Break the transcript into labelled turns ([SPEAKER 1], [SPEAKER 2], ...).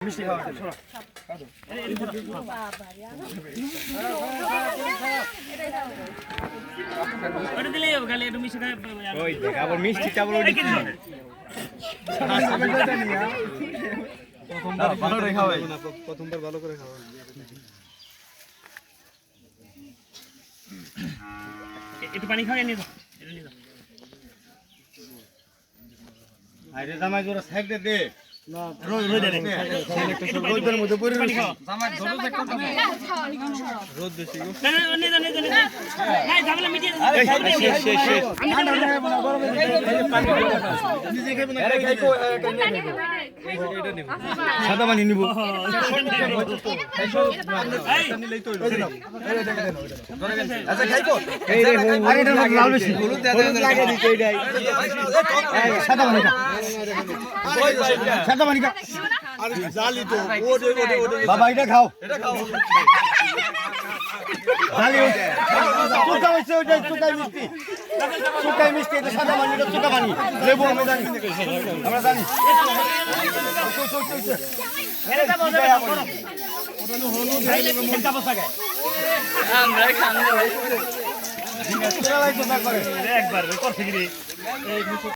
[SPEAKER 1] মিষ্টি খাওয়া শোনো
[SPEAKER 2] ওটা দিলেই হবে খালি একটু মিষ্টি খাই
[SPEAKER 1] ওই দেখ আবার মিষ্টি চাবল ওই কি দিবে প্রথমবার ভালো করে খাওয়াই প্রথমবার ভালো করে খাওয়া
[SPEAKER 2] একটু পানি খাওয়া নিয়ে যাও এটা নিয়ে যাও
[SPEAKER 1] আরে জামাই জোড়া সাইড দে না
[SPEAKER 2] রোদ দে
[SPEAKER 1] রোদের মধ্যে পড়ে জামাই ধরো একটা রোদ বেশি গো
[SPEAKER 2] না না নিয়ে যাও নিয়ে যাও ভাই ঝামেলা মিটিয়ে
[SPEAKER 1] আরে শেষ ঠান্ডা না হবে না গরম পানি নিজে খাবে না আরে খাইকো এটা নিব সাদা পানি নিব নিলেই তো আচ্ছা খাইকো এই রে আরে এটা লাল বেশি হলুদ লাগে দিতে এইটাই সাদা পানি খা সাদা পানি খা আরে জালি তো ওডে বাবা এটা খাও জালি চুকা হইছে ওইটা চুকাই মিষ্টি এটা সাদা পানি এটা চুকা পানি লেবু আমরা জানি
[SPEAKER 2] মেরে যাবো ওটা হলুদ খেলতে বসা গায় আমরা খান ভাই ঠিক আছে একবার করতে গিয়ে